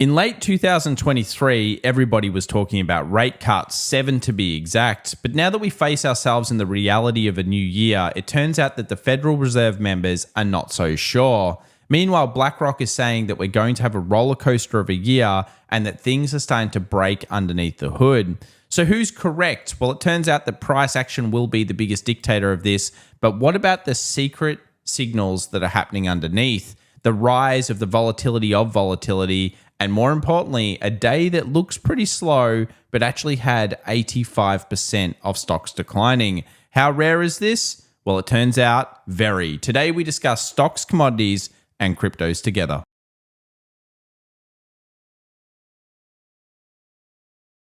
In late 2023, everybody was talking about rate cuts, 7 to be exact. But now that we face ourselves in the reality of a new year, it turns out that the Federal Reserve members are not so sure. Meanwhile, BlackRock is saying that we're going to have a roller coaster of a year and that things are starting to break underneath the hood. So who's correct? Well, it turns out that price action will be the biggest dictator of this. But what about the secret signals that are happening underneath? The rise of the volatility of volatility, and more importantly, a day that looks pretty slow, but actually had 85% of stocks declining. How rare is this? Well, it turns out very. Today we discuss stocks, commodities, and cryptos together.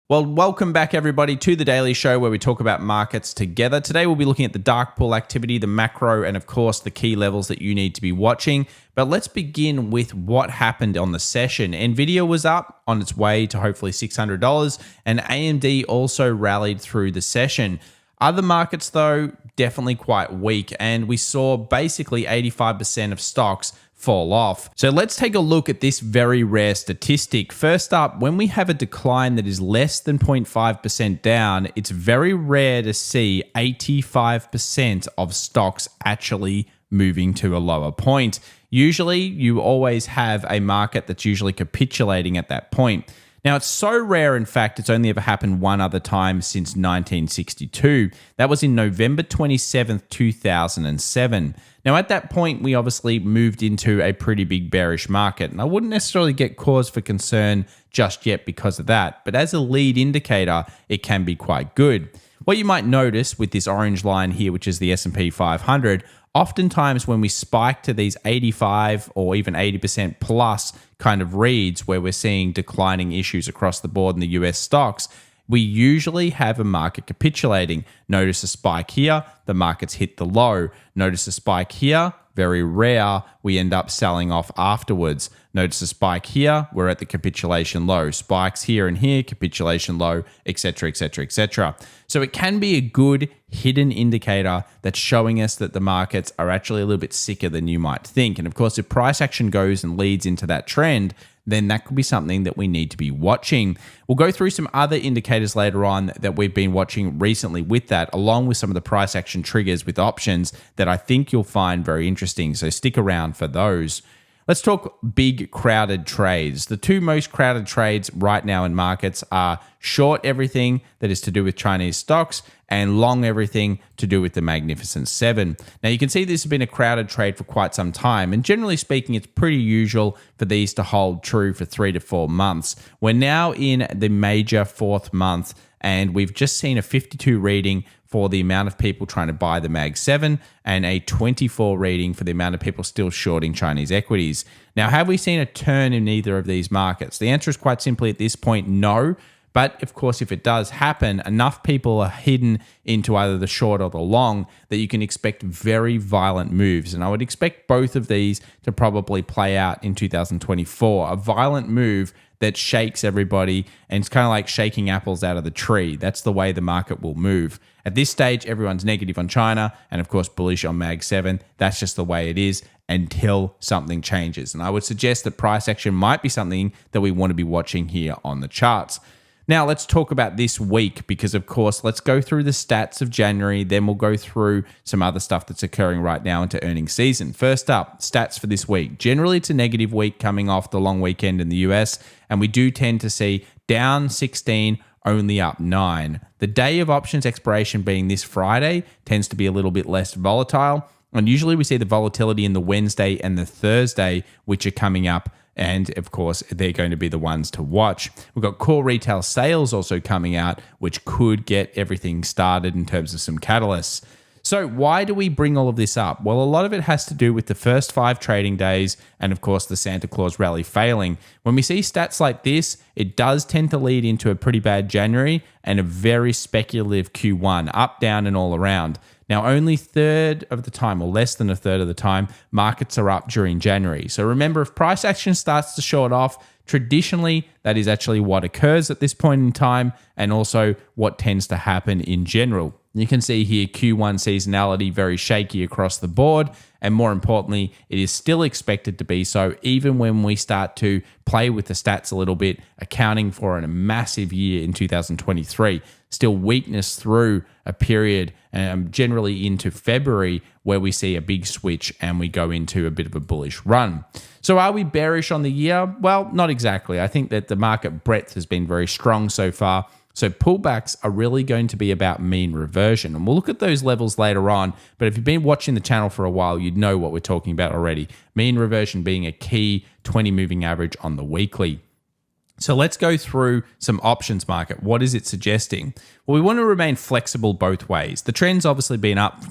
Well, welcome back everybody to the Daily Show where we talk about markets together. Today we'll be looking at the dark pool activity, the macro, and of course the key levels that you need to be watching. But let's begin with what happened on the session. Nvidia was up on its way to hopefully $600, and AMD also rallied through the session. Other markets though, definitely quite weak, and we saw basically 85% of stocks fall off. So let's take a look at this very rare statistic. First up, when we have a decline that is less than 0.5% down, it's very rare to see 85% of stocks actually moving to a lower point. Usually, you always have a market that's usually capitulating at that point. Now, it's so rare, in fact, it's only ever happened one other time since 1962. That was in November 27th, 2007. Now, at that point, we obviously moved into a pretty big bearish market, and I wouldn't necessarily get cause for concern just yet because of that, but as a lead indicator, it can be quite good. What you might notice with this orange line here, which is the S&P 500, oftentimes when we spike to these 85 or even 80% plus kind of reads where we're seeing declining issues across the board in the US stocks, we usually have a market capitulating. Notice a spike here, the markets hit the low. Notice a spike here, very rare, we end up selling off afterwards. Notice a spike here, we're at the capitulation low. Spikes here and here, capitulation low, etc., etc., etc. So it can be a good hidden indicator that's showing us that the markets are actually a little bit sicker than you might think. And of course, if price action goes and leads into that trend, then that could be something that we need to be watching. We'll go through some other indicators later on that we've been watching recently with that, along with some of the price action triggers with options that I think you'll find very interesting. So stick around for those. Let's talk big crowded trades. The two most crowded trades right now in markets are short everything that is to do with Chinese stocks and long everything to do with the Magnificent Seven. Now you can see this has been a crowded trade for quite some time, and generally speaking, it's pretty usual for these to hold true for 3 to 4 months. We're now in the major fourth month, and we've just seen a 52 reading for the amount of people trying to buy the Mag 7 and a 24 reading for the amount of people still shorting Chinese equities. Now, have we seen a turn in either of these markets? The answer is quite simply at this point, no. But of course, if it does happen, enough people are hidden into either the short or the long that you can expect very violent moves. And I would expect both of these to probably play out in 2024. A violent move that shakes everybody, and it's kind of like shaking apples out of the tree. That's the way the market will move. At this stage, everyone's negative on China and of course bullish on Mag 7. That's just the way it is until something changes. And I would suggest that price action might be something that we want to be watching here on the charts. Now, let's talk about this week because, of course, let's go through the stats of January. Then we'll go through some other stuff that's occurring right now into earnings season. First up, stats for this week. Generally, it's a negative week coming off the long weekend in the US, and we do tend to see down 16, only up 9. The day of options expiration being this Friday tends to be a little bit less volatile, and usually we see the volatility in the Wednesday and the Thursday, which are coming up. And of course, they're going to be the ones to watch. We've got core retail sales also coming out, which could get everything started in terms of some catalysts. So why do we bring all of this up? Well, a lot of it has to do with the first 5 trading days and, of course, the Santa Claus rally failing. When we see stats like this, it does tend to lead into a pretty bad January and a very speculative Q1, up, down, and all around. Now, only third of the time, or less than a third of the time, markets are up during January. So remember, if price action starts to short off, traditionally, that is actually what occurs at this point in time and also what tends to happen in general. You can see here Q1 seasonality very shaky across the board, And more importantly, it is still expected to be so even when we start to play with the stats a little bit, accounting for a massive year in 2023. Still weakness through a period, generally into February, where we see a big switch and we go into a bit of a bullish run. So are we bearish on the year? Well, not exactly. I think that the market breadth has been very strong so far. So pullbacks are really going to be about mean reversion. And we'll look at those levels later on. But if you've been watching the channel for a while, you'd know what we're talking about already. Mean reversion being a key 20 moving average on the weekly. So let's go through some options market. What is it suggesting? Well, we want to remain flexible both ways. The trend's obviously been up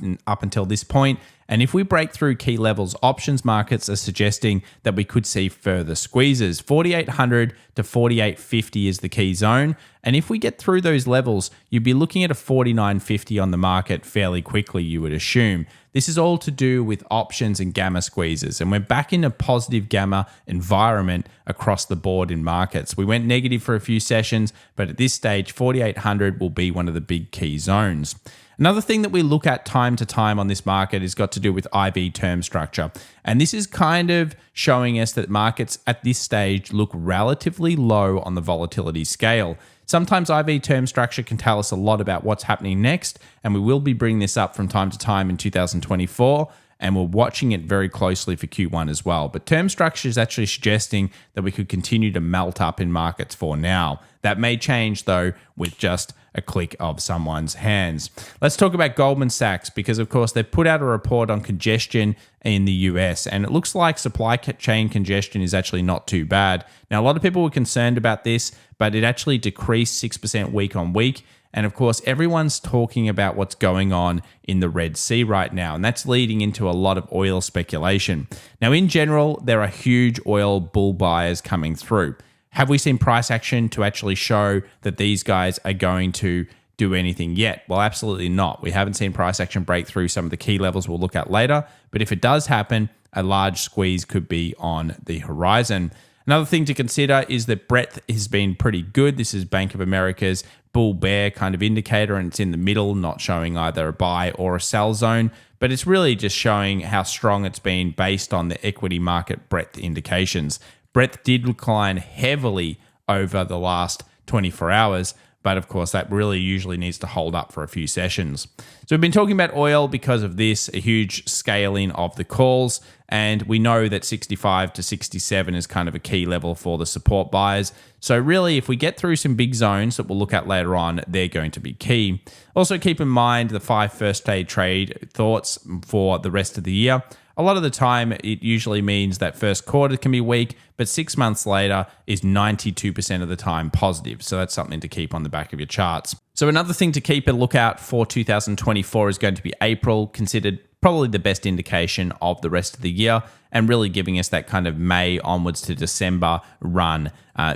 until this point. And if we break through key levels, options markets are suggesting that we could see further squeezes. 4,800 to 4,850 is the key zone. And if we get through those levels, you'd be looking at a 4,950 on the market fairly quickly, you would assume. This is all to do with options and gamma squeezes. And we're back in a positive gamma environment across the board in markets. We went negative for a few sessions, but at this stage, 4,800 will be one of the big key zones. Another thing that we look at time to time on this market has got to do with IV term structure. And this is kind of showing us that markets at this stage look relatively low on the volatility scale. Sometimes IV term structure can tell us a lot about what's happening next, and we will be bringing this up from time to time in 2024. And we're watching it very closely for Q1 as well. But term structure is actually suggesting that we could continue to melt up in markets for now. That may change, though, with just a click of someone's hands. Let's talk about Goldman Sachs because, of course, they've put out a report on congestion in the US, and it looks like supply chain congestion is actually not too bad. Now, a lot of people were concerned about this, but it actually decreased 6% week on week. And of course, everyone's talking about what's going on in the Red Sea right now, and that's leading into a lot of oil speculation. Now, in general, there are huge oil bull buyers coming through. Have we seen price action to actually show that these guys are going to do anything yet? Well, absolutely not. We haven't seen price action break through some of the key levels we'll look at later, but if it does happen, a large squeeze could be on the horizon. Another thing to consider is that breadth has been pretty good. This is Bank of America's bull bear kind of indicator, and it's in the middle, not showing either a buy or a sell zone, but it's really just showing how strong it's been based on the equity market breadth indications. Breadth did decline heavily over the last 24 hours, but of course that really usually needs to hold up for a few sessions. So we've been talking about oil because of this, a huge scaling of the calls, and we know that 65 to 67 is kind of a key level for the support buyers. So really, if we get through some big zones that we'll look at later on, they're going to be key. Also keep in mind the 5 first day trade thoughts for the rest of the year. A lot of the time, it usually means that first quarter can be weak, but 6 months later is 92% of the time positive. So that's something to keep on the back of your charts. So another thing to keep a lookout for 2024 is going to be April, considered probably the best indication of the rest of the year and really giving us that kind of May onwards to December run.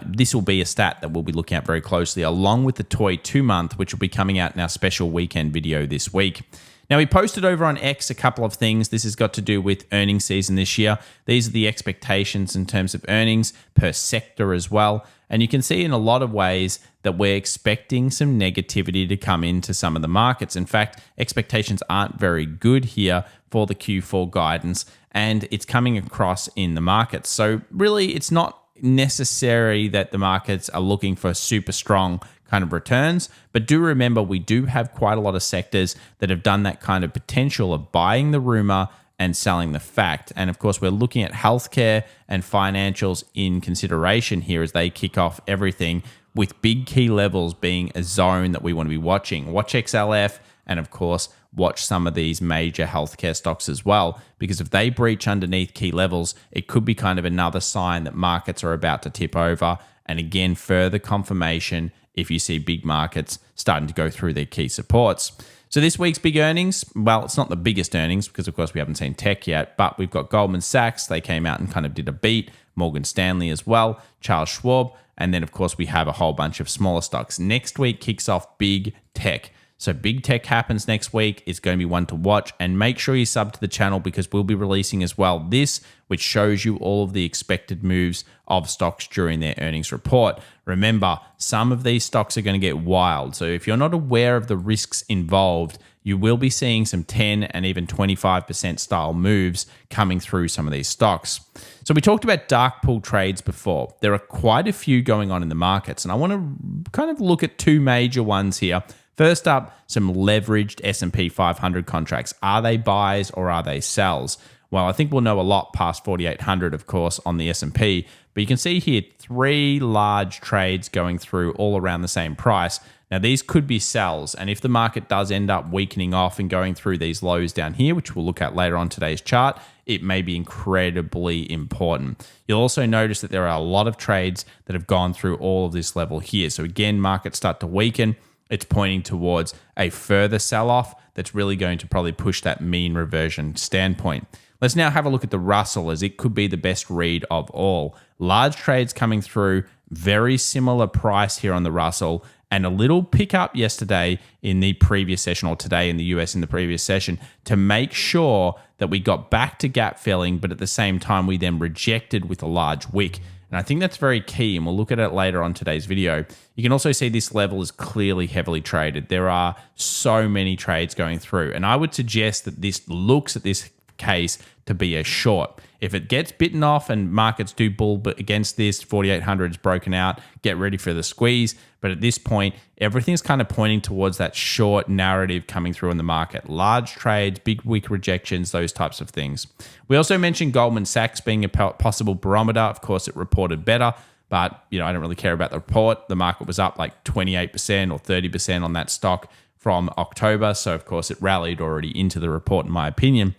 This will be a stat that we'll be looking at very closely, along with the toy 2-month, which will be coming out in our special weekend video this week. Now, we posted over on X a couple of things. This has got to do with earnings season this year. These are the expectations in terms of earnings per sector as well. And you can see in a lot of ways that we're expecting some negativity to come into some of the markets. In fact, expectations aren't very good here for the Q4 guidance, and it's coming across in the markets. So really, it's not necessary that the markets are looking for super strong kind of returns, but do remember we do have quite a lot of sectors that have done that kind of potential of buying the rumor and selling the fact. And of course, we're looking at healthcare and financials in consideration here as they kick off everything, with big key levels being a zone that we want to be watching. Watch XLF, and of course, watch some of these major healthcare stocks as well, because if they breach underneath key levels, it could be kind of another sign that markets are about to tip over. And again, further confirmation if you see big markets starting to go through their key supports. So this week's big earnings, well, it's not the biggest earnings because, of course, we haven't seen tech yet, but we've got Goldman Sachs. They came out and kind of did a beat. Morgan Stanley as well, Charles Schwab, and then, of course, we have a whole bunch of smaller stocks. Next week kicks off big tech. So big tech happens next week. It's going to be one to watch, and make sure you sub to the channel because we'll be releasing as well this, which shows you all of the expected moves of stocks during their earnings report. Remember, some of these stocks are going to get wild. So if you're not aware of the risks involved, you will be seeing some 10 and even 25% style moves coming through some of these stocks. So we talked about dark pool trades before. There are quite a few going on in the markets, and I want to kind of look at two major ones here. First up, some leveraged S&P 500 contracts. Are they buys or are they sells? Well, I think we'll know a lot past 4,800, of course, on the S&P. But you can see here 3 large trades going through all around the same price. Now, these could be sells. And if the market does end up weakening off and going through these lows down here, which we'll look at later on today's chart, it may be incredibly important. You'll also notice that there are a lot of trades that have gone through all of this level here. So again, markets start to weaken. It's pointing towards a further sell-off that's really going to probably push that mean reversion standpoint. Let's now have a look at the Russell, as it could be the best read of all. Large trades coming through, very similar price here on the Russell, and a little pickup yesterday in the previous session, or today in the US in the previous session, to make sure that we got back to gap filling, but at the same time we then rejected with a large wick. And I think that's very key, and we'll look at it later on today's video. You can also see this level is clearly heavily traded. There are so many trades going through, and I would suggest that this looks at this case to be a short. If it gets bitten off and markets do bull but against this, 4,800 is broken out, get ready for the squeeze. But at this point, everything's kind of pointing towards that short narrative coming through in the market. Large trades, big wick rejections, those types of things. We also mentioned Goldman Sachs being a possible barometer. Of course, it reported better, but I don't really care about the report. The market was up like 28% or 30% on that stock from October. So of course, it rallied already into the report, in my opinion.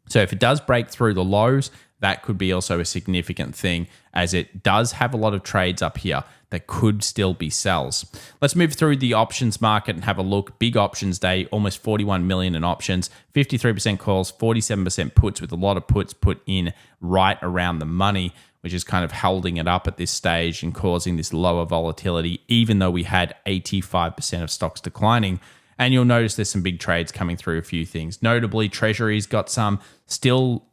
So if it does break through the lows, that could be also a significant thing, as it does have a lot of trades up here that could still be sells. Let's move through the options market and have a look. Big options day, almost 41 million in options, 53% calls, 47% puts, with a lot of puts put in right around the money, which is kind of holding it up at this stage and causing this lower volatility, even though we had 85% of stocks declining. And you'll notice there's some big trades coming through a few things. Notably, Treasury's got some still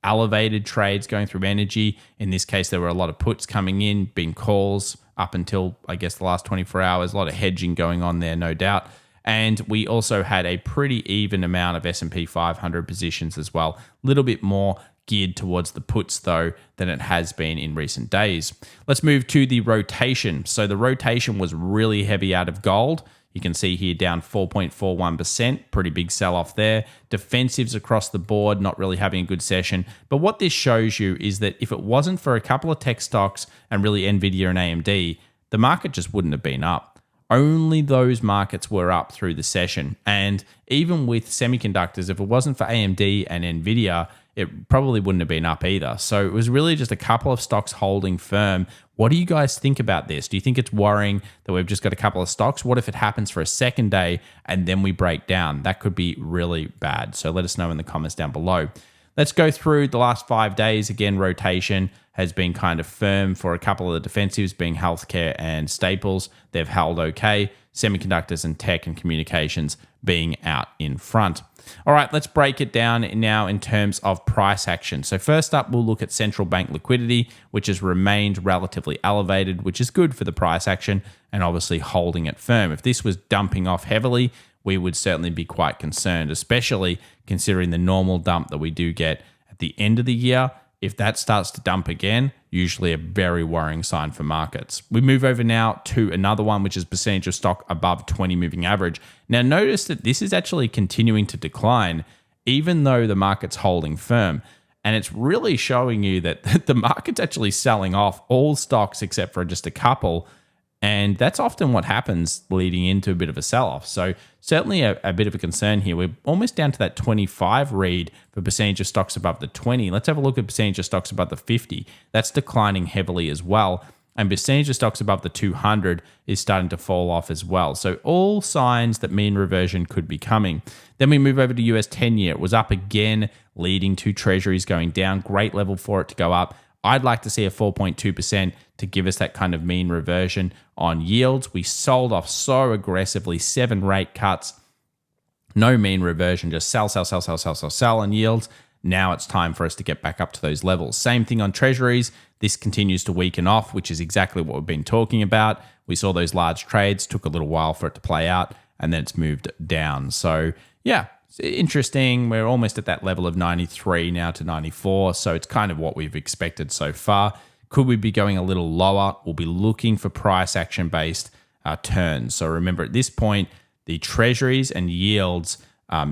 elevated trades going through energy. In this case, there were a lot of puts coming in, being calls up until, I guess, the last 24 hours. A lot of hedging going on there, no doubt. And we also had a pretty even amount of S&P 500 positions as well. A little bit more geared towards the puts, though, than it has been in recent days. Let's move to the rotation. So the rotation was really heavy out of gold. You can see here down 4.41%, pretty big sell-off there. Defensives across the board, not really having a good session. But what this shows you is that if it wasn't for a couple of tech stocks and really Nvidia and AMD, the market just wouldn't have been up. Only those markets were up through the session. And even with semiconductors, if it wasn't for AMD and Nvidia, it probably wouldn't have been up either. So it was really just a couple of stocks holding firm. What do you guys think about this? Do you think it's worrying that we've just got a couple of stocks? What if it happens for a second day and then we break down? That could be really bad. So let us know in the comments down below. Let's go through the last 5 days. Again, rotation has been kind of firm for a couple of the defensives, being healthcare and staples. They've held okay. Semiconductors and tech and communications being out in front. All right, let's break it down now in terms of price action. So first up, we'll look at central bank liquidity, which has remained relatively elevated, which is good for the price action and obviously holding it firm. If this was dumping off heavily, we would certainly be quite concerned, especially considering the normal dump that we do get at the end of the year. If that starts to dump again, usually a very worrying sign for markets. We move over now to another one, which is percentage of stock above 20 moving average. Now notice that this is actually continuing to decline, even though the market's holding firm. And it's really showing you that the market's actually selling off all stocks except for just a couple. And that's often what happens leading into a bit of a sell-off. So certainly a bit of a concern here. We're almost down to that 25 read for percentage of stocks above the 20. Let's have a look at percentage of stocks above the 50. That's declining heavily as well. And percentage of stocks above the 200 is starting to fall off as well. So all signs that mean reversion could be coming. Then we move over to US 10-year. It was up again, leading to treasuries going down. Great level for it to go up. I'd like to see a 4.2% to give us that kind of mean reversion on yields. We sold off so aggressively, 7 rate cuts, no mean reversion, just sell on yields. Now it's time for us to get back up to those levels. Same thing on treasuries. This continues to weaken off, which is exactly what we've been talking about. We saw those large trades, took a little while for it to play out, and then it's moved down. So yeah, it's interesting. We're almost at that level of 93 now to 94. So it's kind of what we've expected so far. Could we be going a little lower? We'll be looking for price action based turns. So remember, at this point, the treasuries and yields,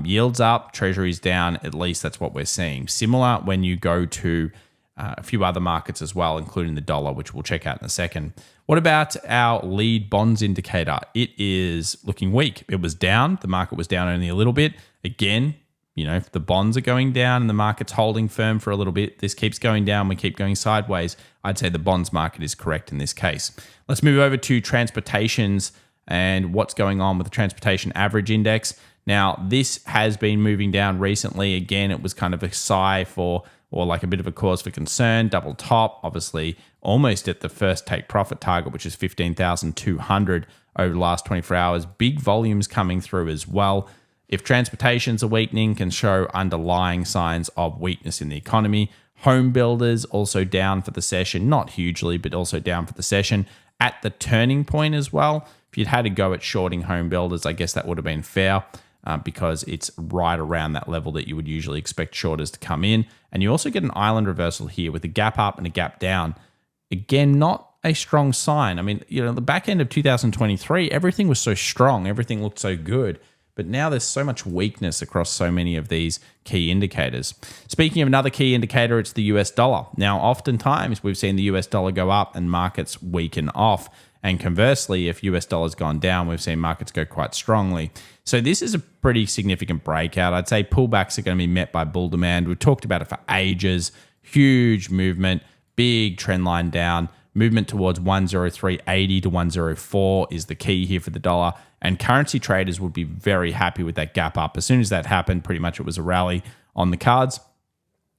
yields up, treasuries down, at least that's what we're seeing. Similar when you go to a few other markets as well, including the dollar, which we'll check out in a second. What about our lead bonds indicator? It is looking weak. It was down. The market was down only a little bit. Again, if the bonds are going down and the market's holding firm for a little bit, this keeps going down, we keep going sideways, I'd say the bonds market is correct in this case. Let's move over to transportations and what's going on with the transportation average index. Now, this has been moving down recently. Again, it was kind of a sigh for, or like a bit of a cause for concern, double top, obviously almost at the first take profit target, which is 15,200 over the last 24 hours. Big volumes coming through as well. If transportations are weakening, can show underlying signs of weakness in the economy. Home builders also down for the session, not hugely, but also down for the session. At the turning point as well, if you'd had to go at shorting home builders, I guess that would have been fair. Because it's right around that level that you would usually expect shorters to come in. And you also get an island reversal here with a gap up and a gap down. Again, not a strong sign. I mean, the back end of 2023, everything was so strong. Everything looked so good. But now there's so much weakness across so many of these key indicators. Speaking of another key indicator, it's the US dollar. Now, oftentimes we've seen the US dollar go up and markets weaken off. And conversely, if US dollar's gone down, we've seen markets go quite strongly. So this is a pretty significant breakout. I'd say pullbacks are going to be met by bull demand. We've talked about it for ages. Huge movement, big trend line down. Movement towards 103.80 to 104 is the key here for the dollar. And currency traders would be very happy with that gap up. As soon as that happened, pretty much it was a rally on the cards.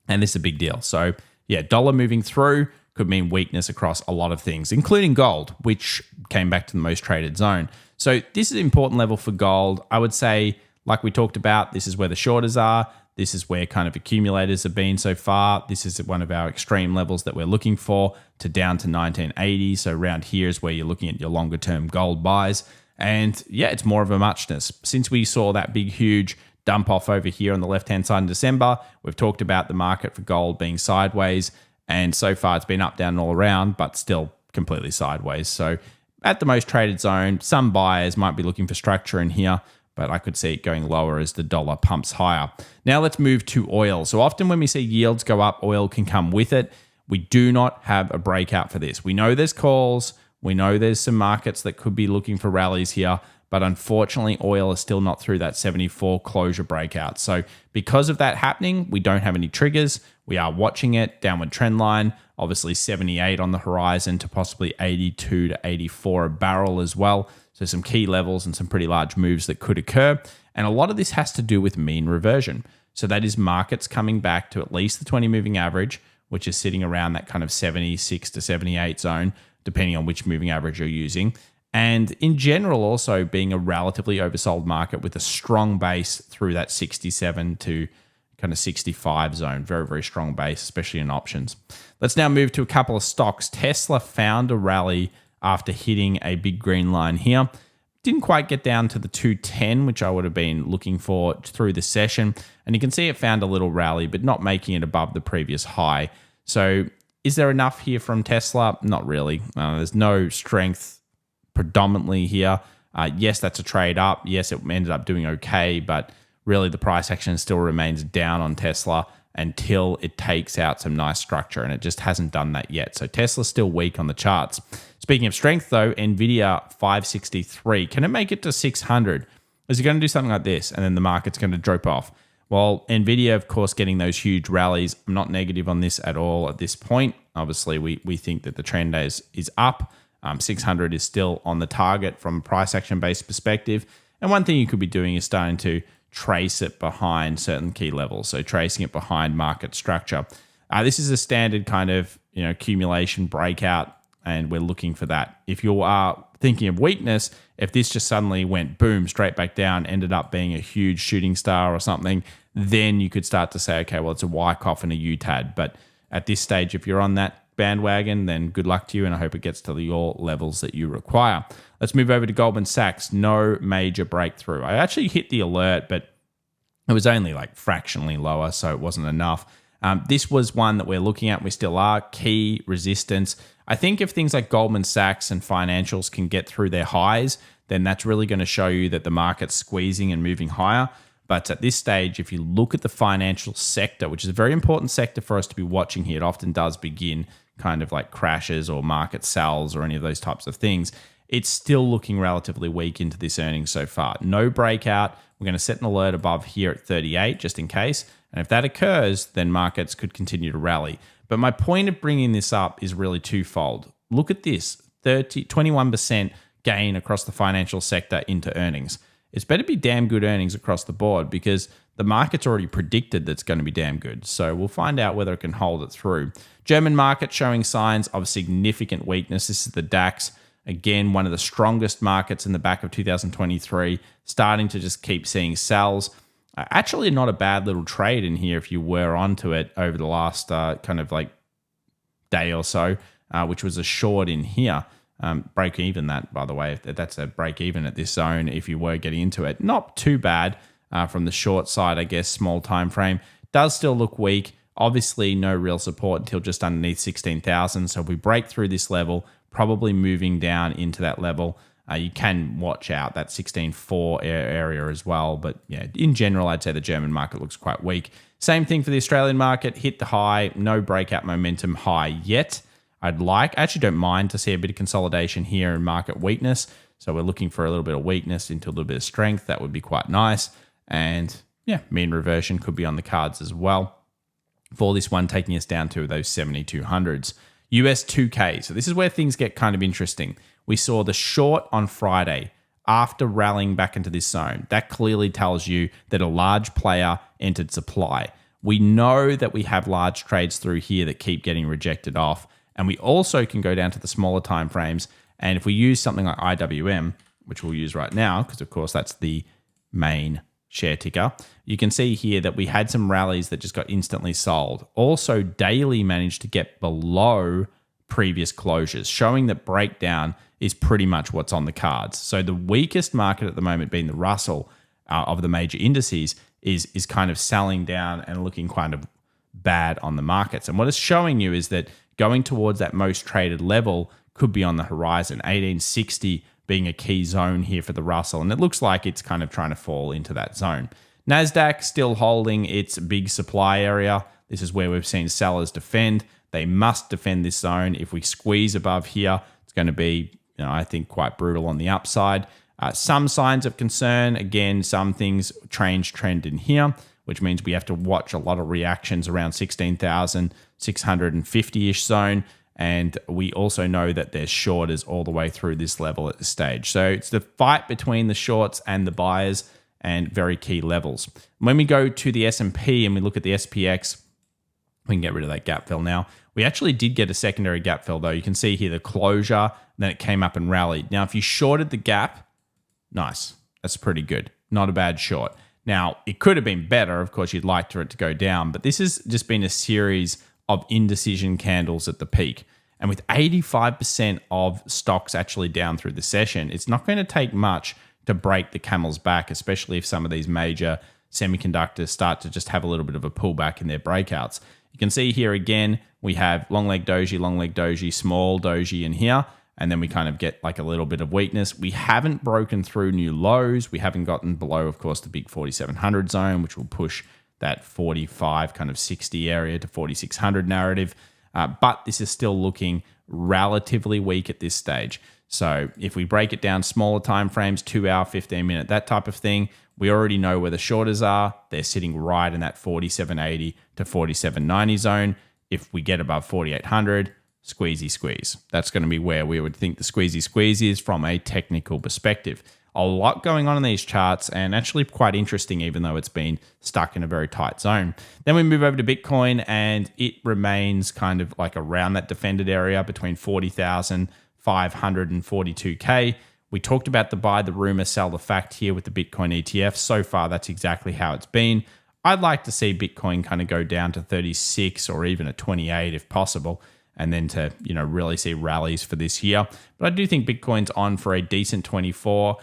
And this is a big deal. So yeah, dollar moving through could mean weakness across a lot of things, including gold, which came back to the most traded zone. So this is an important level for gold. I would say, like we talked about, this is where the shorters are. This is where kind of accumulators have been so far. This is one of our extreme levels that we're looking for to down to 1980. So around here is where you're looking at your longer term gold buys. And yeah, it's more of a muchness. Since we saw that big, huge dump off over here on the left-hand side in December, we've talked about the market for gold being sideways. And so far, it's been up, down, and all around, but still completely sideways. So at the most traded zone, some buyers might be looking for structure in here, but I could see it going lower as the dollar pumps higher. Now let's move to oil. So often when we see yields go up, oil can come with it. We do not have a breakout for this. We know there's calls. We know there's some markets that could be looking for rallies here, but unfortunately, oil is still not through that 74 closure breakout. So because of that happening, we don't have any triggers. We are watching it, downward trend line, obviously 78 on the horizon to possibly 82 to 84 a barrel as well. So some key levels and some pretty large moves that could occur. And a lot of this has to do with mean reversion. So that is markets coming back to at least the 20 moving average, which is sitting around that kind of 76 to 78 zone, depending on which moving average you're using. And in general, also being a relatively oversold market with a strong base through that 67 to kind of 65 zone. Very, very strong base, especially in options. Let's now move to a couple of stocks. Tesla found a rally after hitting a big green line here. Didn't quite get down to the 210, which I would have been looking for through the session. And you can see it found a little rally, but not making it above the previous high. So is there enough here from Tesla? Not really. There's no strength predominantly here. Yes, that's a trade up. Yes, it ended up doing okay, but really the price action still remains down on Tesla until it takes out some nice structure, and it just hasn't done that yet. So Tesla's still weak on the charts. Speaking of strength though, Nvidia 563. Can it make it to 600? Is it going to do something like this and then the market's going to drop off? Well, Nvidia, of course, getting those huge rallies. I'm not negative on this at all at this point. Obviously, we think that the trend is up. 600 is still on the target from a price action based perspective. And one thing you could be doing is starting to trace it behind certain key levels. So tracing it behind market structure. This is a standard kind of accumulation breakout, and we're looking for that. If you are thinking of weakness, if this just suddenly went boom straight back down, ended up being a huge shooting star or something, then you could start to say, okay, well, it's a Wyckoff and a UTAD. But at this stage, if you're on that bandwagon, then good luck to you, and I hope it gets to your levels that you require. Let's move over to Goldman Sachs. No major breakthrough. I actually hit the alert, but it was only like fractionally lower, so it wasn't enough. This was one that we're looking at. We still are. Key resistance. I think if things like Goldman Sachs and financials can get through their highs, then that's really going to show you that the market's squeezing and moving higher. But at this stage, if you look at the financial sector, which is a very important sector for us to be watching here, it often does begin kind of like crashes or market sells or any of those types of things. It's still looking relatively weak into this earnings so far. No breakout. We're going to set an alert above here at 38 just in case. And if that occurs, then markets could continue to rally. But my point of bringing this up is really twofold. Look at this, 21% gain across the financial sector into earnings. It's better be damn good earnings across the board because the market's already predicted that's going to be damn good. So we'll find out whether it can hold it through. German market showing signs of significant weakness. This is the DAX. Again, one of the strongest markets in the back of 2023, starting to just keep seeing sells. Actually, not a bad little trade in here if you were onto it over the last kind of like day or so, which was a short in here. Break even that, by the way, that's a break even at this zone if you were getting into it. Not too bad from the short side, I guess, small time frame. Does still look weak. Obviously, no real support until just underneath 16,000. So if we break through this level, probably moving down into that level, you can watch out that 16.4 area as well. But yeah, in general, I'd say the German market looks quite weak. Same thing for the Australian market. Hit the high, no breakout momentum high yet. I actually don't mind to see a bit of consolidation here and market weakness. So we're looking for a little bit of weakness into a little bit of strength. That would be quite nice. And yeah, mean reversion could be on the cards as well. For this one, taking us down to those 7200s. US 2K. So this is where things get kind of interesting. We saw the short on Friday after rallying back into this zone. That clearly tells you that a large player entered supply. We know that we have large trades through here that keep getting rejected off. And we also can go down to the smaller time frames. And if we use something like IWM, which we'll use right now, because of course that's the main share ticker, you can see here that we had some rallies that just got instantly sold. Also, daily managed to get below previous closures, showing that breakdown is pretty much what's on the cards. So the weakest market at the moment being the Russell of the major indices is kind of selling down and looking kind of bad on the markets. And what it's showing you is that going towards that most traded level could be on the horizon, 1860 being a key zone here for the Russell. And it looks like it's kind of trying to fall into that zone. NASDAQ still holding its big supply area. This is where we've seen sellers defend. They must defend this zone. If we squeeze above here, it's going to be, I think, quite brutal on the upside. Some signs of concern. Again, some things change trend in here, which means we have to watch a lot of reactions around 16,650-ish zone. And we also know that there's shorters all the way through this level at this stage. So it's the fight between the shorts and the buyers and very key levels. When we go to the S&P and we look at the SPX, we can get rid of that gap fill now. We actually did get a secondary gap fill though. You can see here the closure, then it came up and rallied. Now, if you shorted the gap, nice. That's pretty good. Not a bad short. Now, it could have been better. Of course, you'd like for it to go down, but this has just been a series of indecision candles at the peak. And with 85% of stocks actually down through the session, it's not going to take much to break the camel's back, especially if some of these major semiconductors start to just have a little bit of a pullback in their breakouts. You can see here again, we have long leg doji, small doji in here, and then we kind of get like a little bit of weakness. We haven't broken through new lows. We haven't gotten below, of course, the big 4,700 zone, which will push that 45 kind of 60 area to 4,600 narrative. But this is still looking relatively weak at this stage. So if we break it down smaller time frames, 2 hour, 15 minute, that type of thing, we already know where the shorters are. They're sitting right in that 4780 to 4790 zone. If we get above 4800, squeeze. That's going to be where we would think the squeeze is from a technical perspective. A lot going on in these charts and actually quite interesting, even though it's been stuck in a very tight zone. Then we move over to Bitcoin and it remains kind of like around that defended area between 40,500 and 42K. We talked about the buy the rumor, sell the fact here with the Bitcoin ETF. So far, that's exactly how it's been. I'd like to see Bitcoin kind of go down to 36 or even a 28 if possible, and then to, really see rallies for this year. But I do think Bitcoin's on for a decent 24.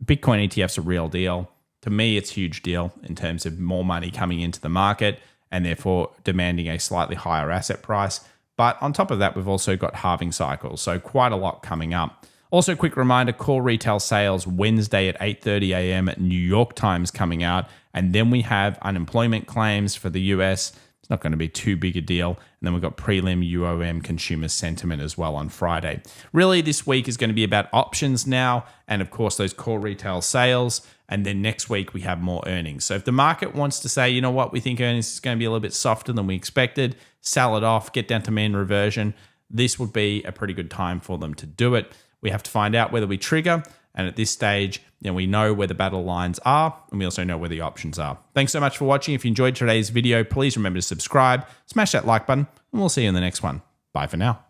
Bitcoin ETF's a real deal. To me, it's a huge deal in terms of more money coming into the market and therefore demanding a slightly higher asset price. But on top of that, we've also got halving cycles, so quite a lot coming up. Also, quick reminder, core retail sales Wednesday at 8:30 a.m. at New York time's coming out. And then we have unemployment claims for the US. It's not going to be too big a deal. And then we've got prelim UOM consumer sentiment as well on Friday. Really, this week is going to be about options now. And of course, those core retail sales. And then next week, we have more earnings. So if the market wants to say, you know what, we think earnings is going to be a little bit softer than we expected, sell it off, get down to mean reversion, this would be a pretty good time for them to do it. We have to find out whether we trigger. And at this stage, we know where the battle lines are, and we also know where the options are. Thanks so much for watching. If you enjoyed today's video, please remember to subscribe, smash that like button, and we'll see you in the next one. Bye for now.